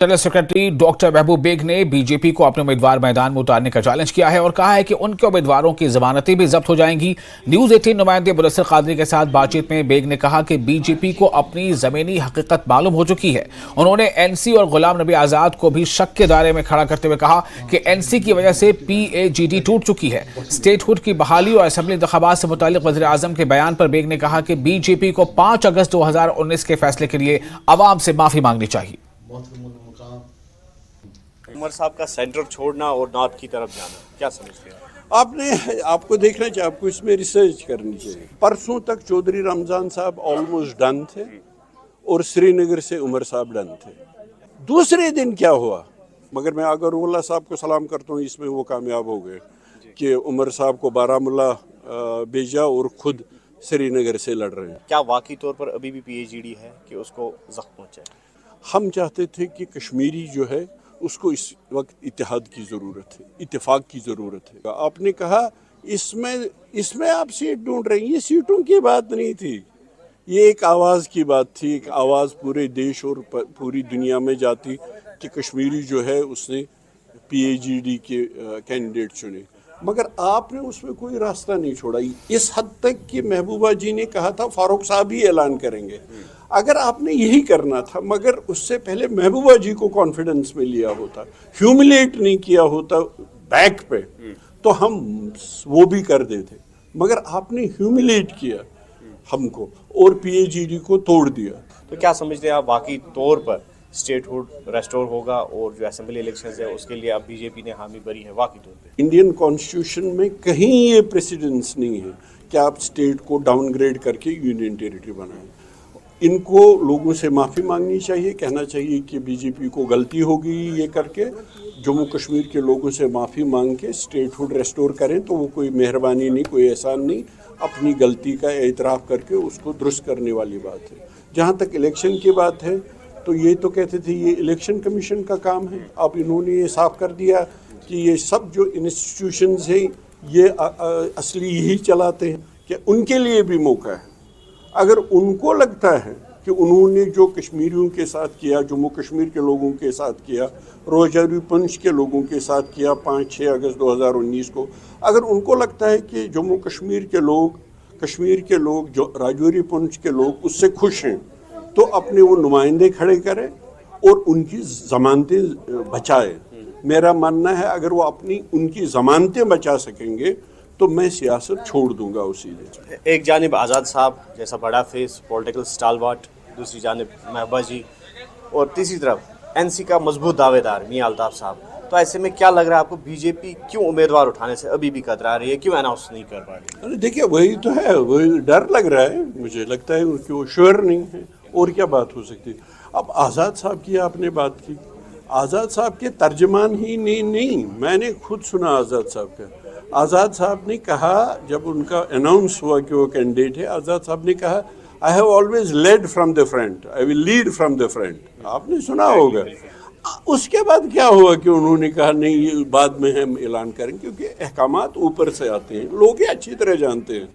General secretary doctor महबूब bag ने BJP को अपने उम्मीदवार मैदान में उतारने का चैलेंज किया है और कहा है कि उनके उम्मीदवारों की जमानतें भी जब्त हो जाएंगी। न्यूज 18 नुमाइंदे मुदस्सिर कादरी के साथ बातचीत में बेग ने कहा कि बीजेपी को अपनी जमीनी हकीकत मालूम हो चुकी है। उन्होंने एनसी और गुलाम नबी आजाद को भी शक के दायरे में खड़ा करते हुए कहा कि एनसी की वजह से PAGD टूट चुकी है। स्टेटहुड की बहाली और असेंबली इंतखाबात से मुताल्लिक वज़ीर आज़म के बयान पर बेग ने कहा कि बीजेपी को 5 अगस्त 2019 के फैसले के लिए अवाम से माफी मांगनी चाहिए। उमर साहब का सेंटर छोड़ना और नॉर्थ की तरफ जाना, क्या समझते हैं? आपको देखना चाहिए, आपको इसमें रिसर्च करनी चाहिए। परसों तक चौधरी रमजान साहब ऑलमोस्ट डन थे और श्रीनगर से उमर साहब डन थे। दूसरे दिन क्या हुआ? मगर मैं अगरउल्लाह साहब को सलाम करता हूँ, इसमें वो कामयाब हो गए कि उमर साहब को बारामुल्ला भेजा और खुद श्रीनगर से लड़ रहे हैं। क्या वाकई तौर पर अभी भी PAGD है कि उसको जख्म पहुंचा? हम चाहते थे कि कश्मीरी जो है उसको इस वक्त इत्तेहाद की ज़रूरत है, इत्तेफाक की ज़रूरत है। आपने कहा इसमें आप सीट ढूंढ रहे हैं, ये सीटों की बात नहीं थी, ये एक आवाज़ की बात थी। एक आवाज़ पूरे देश और पूरी दुनिया में जाती कि कश्मीरी जो है उसने PAGD के कैंडिडेट चुने, मगर आपने उसमें कोई रास्ता नहीं छोड़ा। इस हद तक कि महबूबा जी ने कहा था फारूक साहब ही ऐलान करेंगे। अगर आपने यही करना था, मगर उससे पहले महबूबा जी को कॉन्फिडेंस में लिया होता, ह्यूमिलेट नहीं किया होता बैक पे, तो हम वो भी कर देते। मगर आपने ह्यूमिलेट किया हमको और PAGD को तोड़ दिया। तो क्या समझते हैं आप, वाकई तौर पर स्टेटहुड रेस्टोर होगा और जो असेंबली इलेक्शंस है उसके लिए अब बीजेपी ने हामी भरी है वाकई तौर पे? इंडियन कॉन्स्टिट्यूशन में कहीं ये प्रेसिडेंस नहीं है कि आप स्टेट को डाउनग्रेड करके यूनियन टेरिटरी बनाएं। इनको लोगों से माफ़ी मांगनी चाहिए, कहना चाहिए कि बीजेपी को गलती होगी ये करके। जम्मू कश्मीर के लोगों से माफ़ी मांग के स्टेटहुड रेस्टोर करें तो वो कोई मेहरबानी नहीं, कोई एहसान नहीं, अपनी गलती का एतराफ़ करके उसको दुरुस्त करने वाली बात है। जहाँ तक इलेक्शन की बात है तो ये तो कहते थे ये इलेक्शन कमीशन का काम है। अब इन्होंने ये साफ कर दिया कि ये सब जो इंस्टीट्यूशंस हैं ये असली यही चलाते हैं, कि उनके लिए भी मौका है। अगर उनको लगता है कि उन्होंने जो कश्मीरियों के साथ किया, जम्मू कश्मीर के लोगों के साथ किया, राजौरी पुंछ के लोगों के साथ किया 5-6 अगस्त 2019 को, अगर उनको लगता है कि जम्मू कश्मीर के लोग जो राजौरी पुंछ के लोग उससे खुश हैं, तो अपने वो नुमाइंदे खड़े करें और उनकी ज़मानतें बचाए। मेरा मानना है अगर वो उनकी ज़मानतें बचा सकेंगे तो मैं सियासत छोड़ दूंगा उसी दिन। एक जानिब आज़ाद साहब जैसा बड़ा फेस, पॉलिटिकल स्टालवार्ट, दूसरी जानिब महबूबा जी, और तीसरी तरफ NC का मजबूत दावेदार मियां अल्ताफ साहब। तो ऐसे में क्या लग रहा है आपको, बीजेपी क्यों उम्मीदवार उठाने से अभी भी कतरा रही है, क्यों अनाउंस नहीं कर पा रही? अरे देखिए, वही तो है, वही डर लग रहा है। मुझे लगता है कि वो श्योर नहीं है, और क्या बात हो सकती है। अब आज़ाद साहब की आपने बात की, आज़ाद साहब के तर्जमान ही नहीं, मैंने खुद सुना आज़ाद साहब का। आज़ाद साहब ने कहा, जब उनका अनाउंस हुआ कि वो कैंडिडेट है, आज़ाद साहब ने कहा I have always led from the front, I will lead from the front. आपने सुना होगा। उसके बाद क्या हुआ कि उन्होंने कहा नहीं, ये बाद में हम ऐलान करेंगे, क्योंकि अहकामात ऊपर से आते हैं, लोग ये अच्छी तरह जानते हैं।